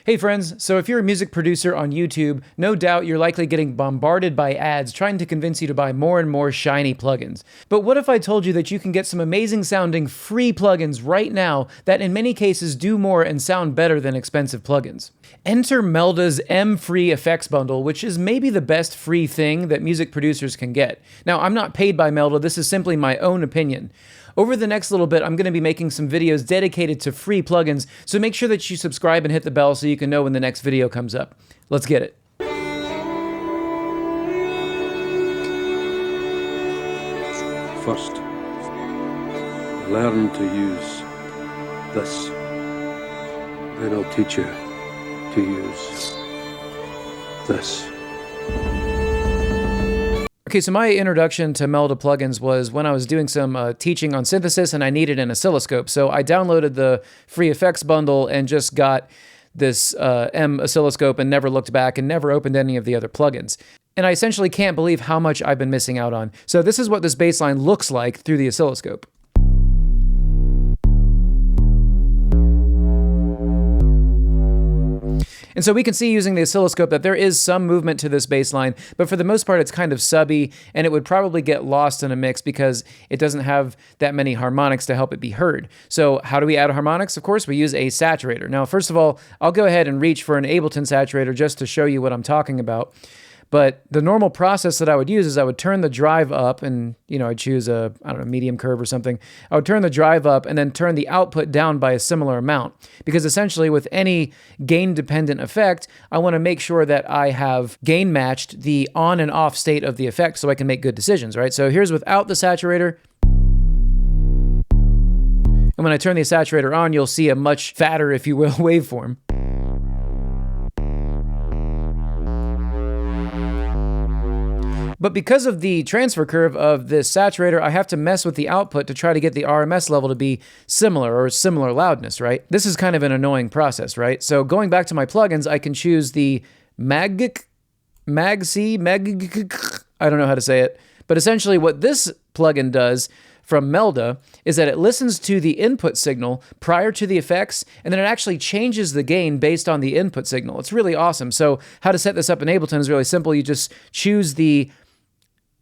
Hey friends, so if you're a music producer on YouTube, no doubt you're likely getting bombarded by ads trying to convince you to buy more and more shiny plugins. But what if I told you that you can get some amazing sounding free plugins right now that in many cases do more and sound better than expensive plugins? Enter Melda's MFreeFXBundle, which is maybe the best free thing that music producers can get. Now, I'm not paid by Melda, this is simply my own opinion. Over the next little bit, I'm going to be making some videos dedicated to free plugins, so make sure that you subscribe and hit the bell so you can know when the next video comes up. Let's get it. First, learn to use this. Then I'll teach you to use this. Okay, so my introduction to Melda plugins was when I was doing some teaching on synthesis and I needed an oscilloscope. So I downloaded the MFreeFXBundle and just got this MOscilloscope and never looked back and never opened any of the other plugins. And I essentially can't believe how much I've been missing out on. So this is what this bass line looks like through the oscilloscope. And so we can see using the oscilloscope that there is some movement to this bass line, but for the most part it's kind of subby, and it would probably get lost in a mix because it doesn't have that many harmonics to help it be heard. So how do we add harmonics? Of course, we use a saturator. Now, first of all, I'll go ahead and reach for an ABLETON saturator just to show you what I'm talking about. But the normal process that I would use is I would turn the drive up and, I'd choose a, medium curve or something. I would turn the drive up and then turn the output down by a similar amount. Because essentially with any gain-dependent effect, I want to make sure that I have gain matched the on and off state of the effect so I can make good decisions, right? So here's without the saturator. And when I turn the saturator on, you'll see a much fatter, if you will, waveform. But because of the transfer curve of this saturator, I have to mess with the output to try to get the RMS level to be similar or similar loudness, right? This is kind of an annoying process, right? So going back to my plugins, I can choose the MAGC, I don't know how to say it. But essentially what this plugin does from Melda is that it listens to the input signal prior to the effects, and then it actually changes the gain based on the input signal. It's really awesome. So how to set this up in ABLETON is really simple. You just choose the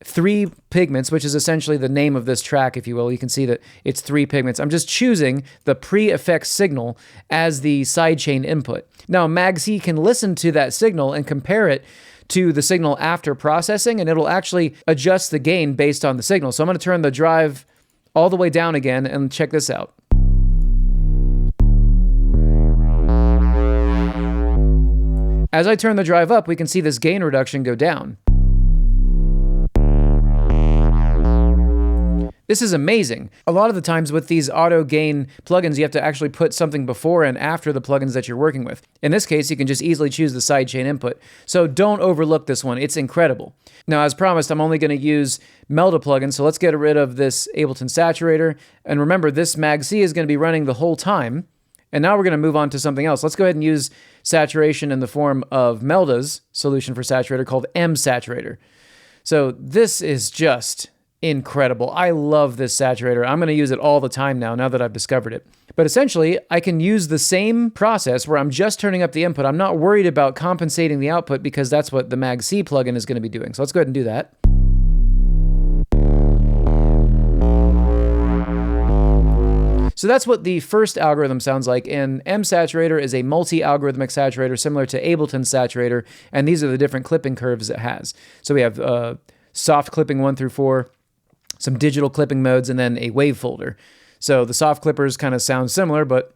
3 pigments, which is essentially the name of this track, if you will. You can see that it's 3 pigments. I'm just choosing the pre-effect signal as the sidechain input. Now, MAGC can listen to that signal and compare it to the signal after processing, and it'll actually adjust the gain based on the signal. So I'm going to turn the drive all the way down again, and check this out. As I turn the drive up, we can see this gain reduction go down. This is amazing. A lot of the times with these auto gain plugins, you have to actually put something before and after the plugins that you're working with. In this case, you can just easily choose the sidechain input. So don't overlook this one. It's incredible. Now, as promised, I'm only going to use Melda plugin, so let's get rid of this ABLETON saturator. And remember, this MAGC is going to be running the whole time. And now we're going to move on to something else. Let's go ahead and use saturation in the form of Melda's solution for saturator called MSaturator. So this is just incredible. I love this saturator. I'm going to use it all the time now that I've discovered it. But essentially, I can use the same process where I'm just turning up the input. I'm not worried about compensating the output because that's what the MAGC plugin is going to be doing. So let's go ahead and do that. So that's what the first algorithm sounds like, and MSaturator is a multi-algorithmic saturator similar to ABLETON saturator, and these are the different clipping curves it has. So we have soft clipping 1 through 4, some digital clipping modes, and then a wave folder. So the soft clippers kind of sound similar, but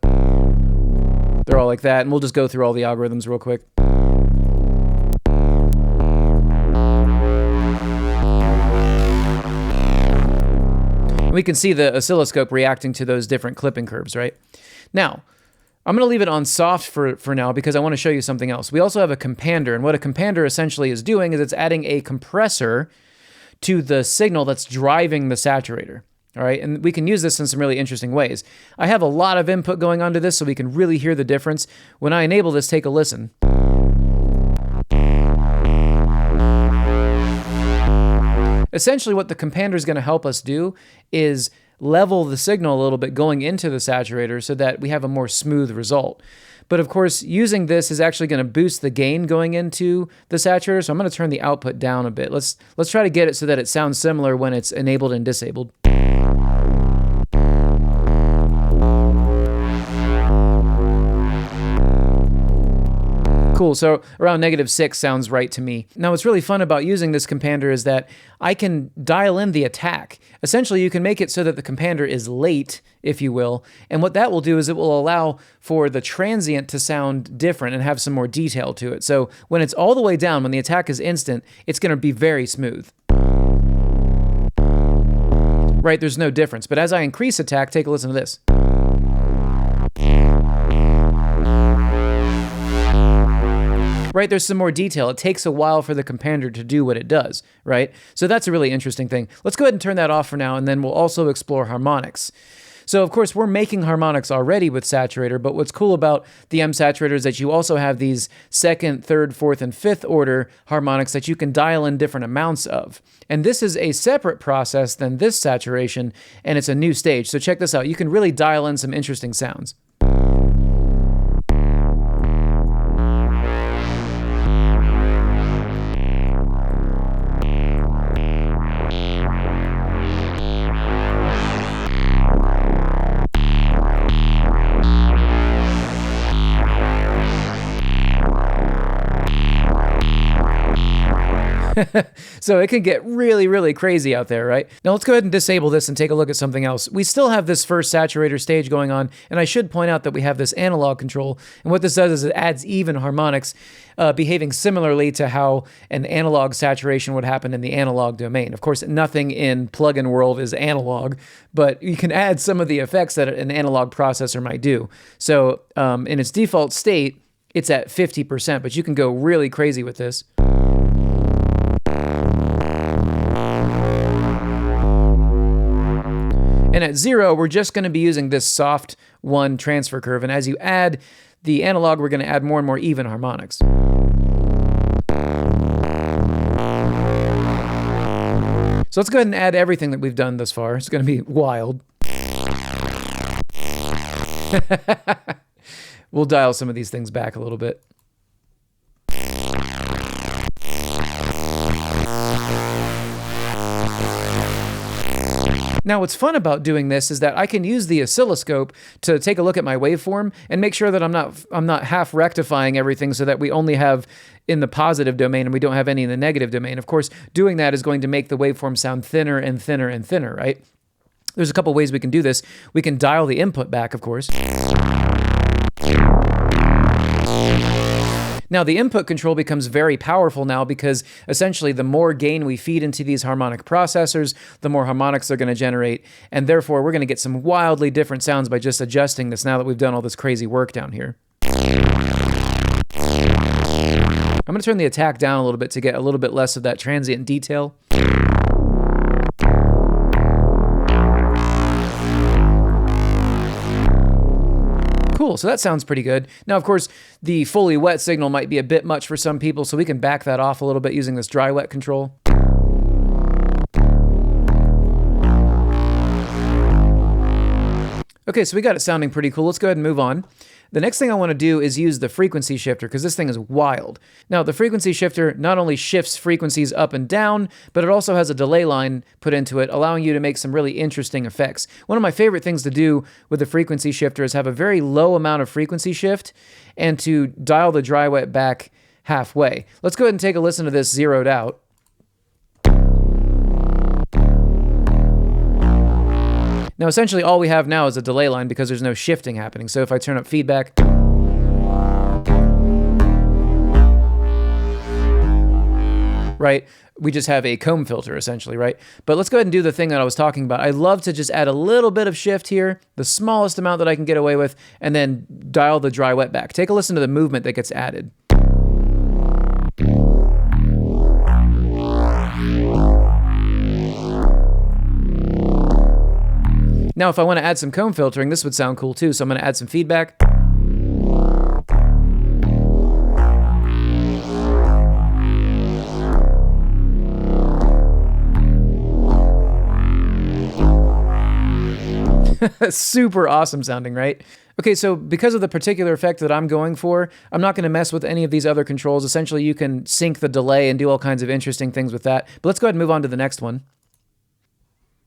they're all like that, and we'll just go through all the algorithms real quick. We can see the oscilloscope reacting to those different clipping curves, right? Now, I'm going to leave it on soft for now because I want to show you something else. We also have a compander, and what a compander essentially is doing is it's adding a compressor to the signal that's driving the saturator. All right, and we can use this in some really interesting ways. I have a lot of input going onto this so we can really hear the difference. When I enable this, take a listen. Essentially what the compander is going to help us do is level the signal a little bit going into the saturator so that we have a more smooth result. But of course, using this is actually going to boost the gain going into the saturator, so I'm going to turn the output down a bit. Let's try to get it so that it sounds similar when it's enabled and disabled. Cool, so around -6 sounds right to me. Now what's really fun about using this compander is that I can dial in the attack. Essentially, you can make it so that the compander is late, if you will, and what that will do is it will allow for the transient to sound different and have some more detail to it. So when it's all the way down, when the attack is instant, it's going to be very smooth. Right, there's no difference, but as I increase attack, take a listen to this. Right, there's some more detail. It takes a while for the compander to do what it does, right? So that's a really interesting thing. Let's go ahead and turn that off for now, and then we'll also explore harmonics. So of course, we're making harmonics already with Saturator, but what's cool about the MSaturator is that you also have these second, third, fourth, and fifth order harmonics that you can dial in different amounts of. And this is a separate process than this saturation, and it's a new stage. So check this out. You can really dial in some interesting sounds. So it can get really, really crazy out there, right? Now let's go ahead and disable this and take a look at something else. We still have this first saturator stage going on, and I should point out that we have this analog control, and what this does is it adds even harmonics, behaving similarly to how an analog saturation would happen in the analog domain. Of course, nothing in plugin world is analog, but you can add some of the effects that an analog processor might do. So in its default state, it's at 50%, but you can go really crazy with this. And at 0, we're just going to be using this soft 1 transfer curve. And as you add the analog, we're going to add more and more even harmonics. So let's go ahead and add everything that we've done thus far. It's going to be wild. We'll dial some of these things back a little bit. Now, what's fun about doing this is that I can use the oscilloscope to take a look at my waveform and make sure that I'm not half rectifying everything so that we only have in the positive domain and we don't have any in the negative domain. Of course, doing that is going to make the waveform sound thinner and thinner and thinner, right? There's a couple ways we can do this. We can dial the input back, of course. Now, the input control becomes very powerful now because essentially the more gain we feed into these harmonic processors, the more harmonics they're going to generate, and therefore we're going to get some wildly different sounds by just adjusting this now that we've done all this crazy work down here. I'm going to turn the attack down a little bit to get a little bit less of that transient detail. Cool, so that sounds pretty good. Now, of course, the fully wet signal might be a bit much for some people, so we can back that off a little bit using this dry wet control. Okay, so we got it sounding pretty cool. Let's go ahead and move on. The next thing I want to do is use the frequency shifter because this thing is wild. Now, the frequency shifter not only shifts frequencies up and down, but it also has a delay line put into it, allowing you to make some really interesting effects. One of my favorite things to do with the frequency shifter is have a very low amount of frequency shift and to dial the dry wet back halfway. Let's go ahead and take a listen to this zeroed out. Now, essentially, all we have now is a delay line because there's no shifting happening. So if I turn up feedback, right, we just have a comb filter, essentially, right? But let's go ahead and do the thing that I was talking about. I love to just add a little bit of shift here, the smallest amount that I can get away with, and then dial the dry wet back. Take a listen to the movement that gets added. Now, if I want to add some comb filtering, this would sound cool too, so I'm going to add some feedback. Super awesome sounding, right? Okay, so because of the particular effect that I'm going for, I'm not going to mess with any of these other controls. Essentially, you can sync the delay and do all kinds of interesting things with that. But let's go ahead and move on to the next one.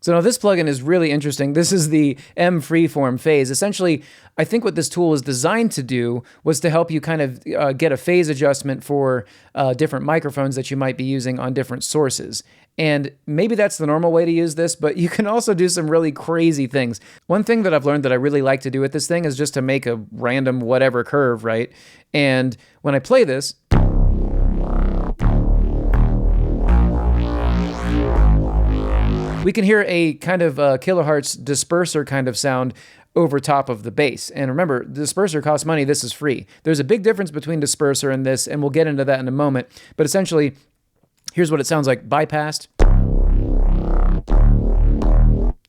So now this plugin is really interesting. This is the MFreeformPhase. Essentially, I think what this tool was designed to do was to help you kind of get a phase adjustment for different microphones that you might be using on different sources. And maybe that's the normal way to use this, but you can also do some really crazy things. One thing that I've learned that I really like to do with this thing is just to make a random whatever curve, right? And when I play this, we can hear a kind of kilohertz disperser kind of sound over top of the bass. And remember, disperser costs money. This is free. There's a big difference between disperser and this, and we'll get into that in a moment. But essentially, here's what it sounds like bypassed.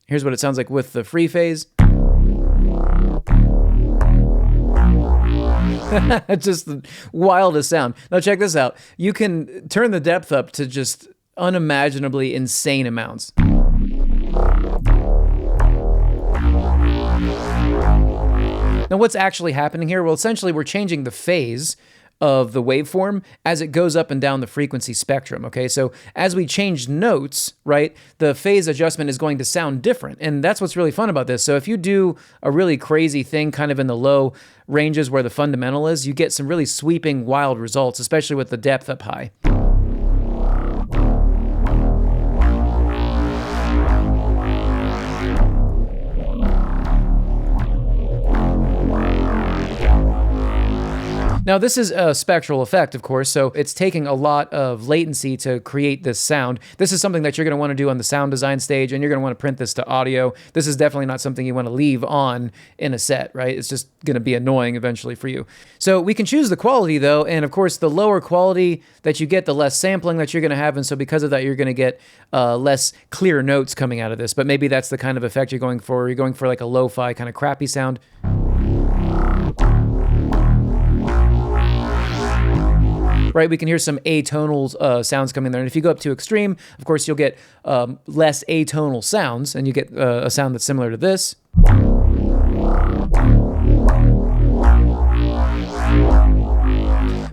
Here's what it sounds like with the free phase. Just the wildest sound. Now check this out. You can turn the depth up to just unimaginably insane amounts. Now what's actually happening here? Well, essentially we're changing the phase of the waveform as it goes up and down the frequency spectrum, okay? So as we change notes, right, the phase adjustment is going to sound different, and that's what's really fun about this. So if you do a really crazy thing kind of in the low ranges where the fundamental is, you get some really sweeping, wild results, especially with the depth up high. Now this is a spectral effect, of course, so it's taking a lot of latency to create this sound. This is something that you're going to want to do on the sound design stage, and you're going to want to print this to audio. This is definitely not something you want to leave on in a set, right? It's just going to be annoying eventually for you. So we can choose the quality though, and of course the lower quality that you get, the less sampling that you're going to have, and so because of that you're going to get less clear notes coming out of this. But maybe that's the kind of effect you're going for. You're going for like a lo-fi kind of crappy sound. Right, we can hear some atonal sounds coming there. And if you go up to extreme, of course, you'll get less atonal sounds, and you get a sound that's similar to this.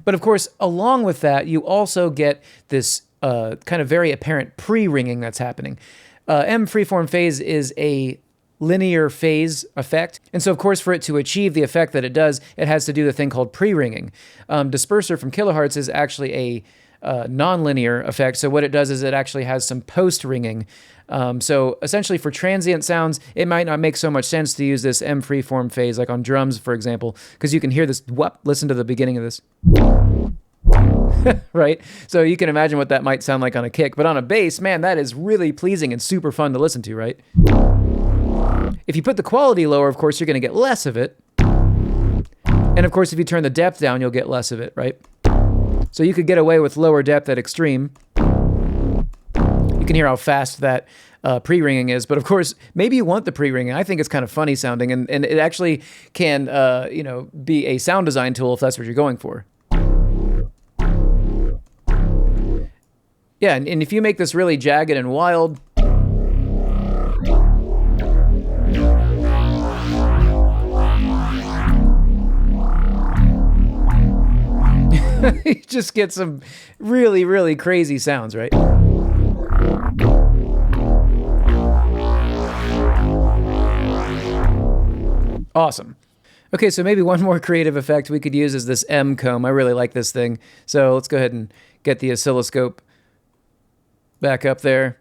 But of course, along with that, you also get this kind of very apparent pre-ringing that's happening. MFreeformPhase is a linear phase effect. And so, of course, for it to achieve the effect that it does, it has to do the thing called pre-ringing. Disperser from kilohertz is actually a non-linear effect. So what it does is it actually has some post-ringing. So essentially for transient sounds, it might not make so much sense to use this MFreeformPhase, like on drums, for example, because you can hear this, listen to the beginning of this. Right? So you can imagine what that might sound like on a kick. But on a bass, man, that is really pleasing and super fun to listen to, right? If you put the quality lower, of course, you're going to get less of it. And of course, if you turn the depth down, you'll get less of it, right? So you could get away with lower depth at extreme. You can hear how fast that pre-ringing is. But of course, maybe you want the pre-ringing. I think it's kind of funny sounding, and it actually can be a sound design tool if that's what you're going for. Yeah, and if you make this really jagged and wild, you just get some really, really crazy sounds, right? Awesome. Okay, so maybe one more creative effect we could use is this MComb. I really like this thing. So let's go ahead and get the oscilloscope back up there.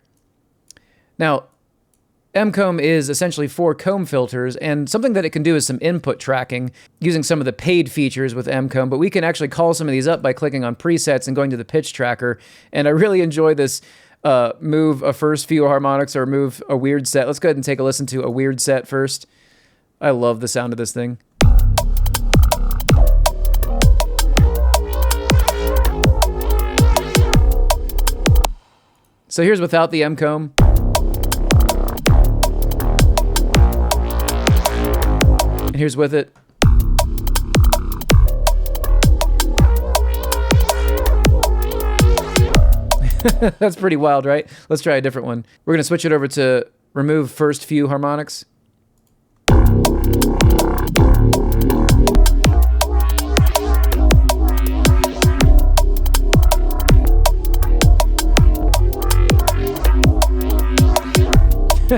Now, MComb is essentially 4 comb filters, and something that it can do is some input tracking using some of the paid features with MComb, but we can actually call some of these up by clicking on presets and going to the pitch tracker. And I really enjoy this move a first few harmonics or move a weird set. Let's go ahead and take a listen to a weird set first. I love the sound of this thing. So here's without the MComb. And here's with it. That's pretty wild, right? Let's try a different one. We're going to switch it over to remove first few harmonics.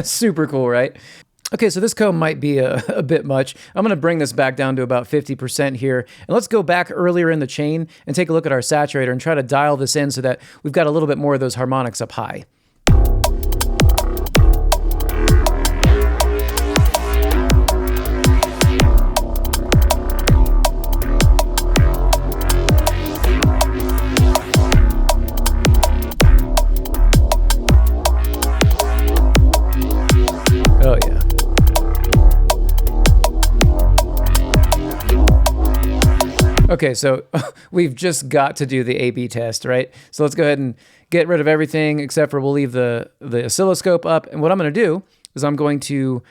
Super cool, right? Okay, so this comb might be a bit much. I'm going to bring this back down to about 50% here. And let's go back earlier in the chain and take a look at our saturator and try to dial this in so that we've got a little bit more of those harmonics up high. Oh, yeah. Okay, so we've just got to do the A/B test, right? So let's go ahead and get rid of everything except for we'll leave the oscilloscope up. And what I'm going to do is I'm going to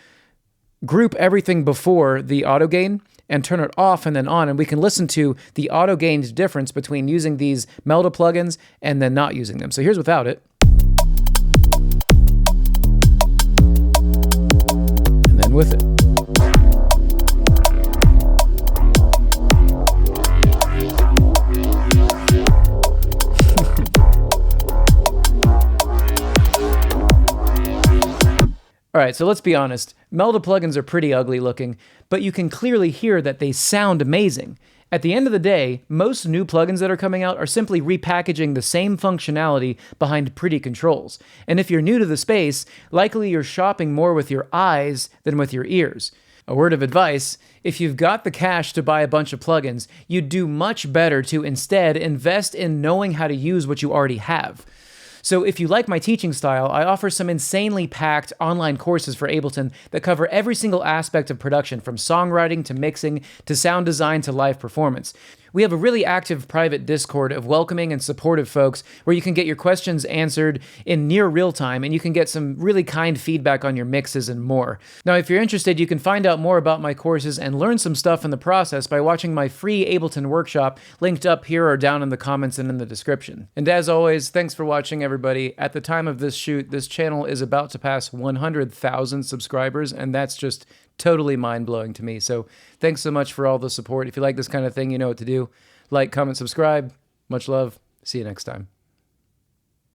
group everything before the auto gain and turn it off and then on. And we can listen to the auto gain's difference between using these Melda plugins and then not using them. So here's without it. And then with it. All right, so let's be honest. Melda plugins are pretty ugly looking, but you can clearly hear that they sound amazing. At the end of the day, most new plugins that are coming out are simply repackaging the same functionality behind pretty controls. And if you're new to the space, likely you're shopping more with your eyes than with your ears. A word of advice, if you've got the cash to buy a bunch of plugins, you'd do much better to instead invest in knowing how to use what you already have. So if you like my teaching style, I offer some insanely packed online courses for Ableton that cover every single aspect of production, from songwriting to mixing to sound design to live performance. We have a really active private Discord of welcoming and supportive folks where you can get your questions answered in near real time, and you can get some really kind feedback on your mixes and more. Now, if you're interested, you can find out more about my courses and learn some stuff in the process by watching my free Ableton workshop linked up here or down in the comments and in the description. And as always, thanks for watching, everybody. At the time of this shoot, this channel is about to pass 100,000 subscribers, and that's just totally mind-blowing to me. So thanks so much for all the support. If you like this kind of thing, you know what to do. Like, comment, subscribe. Much love. See you next time.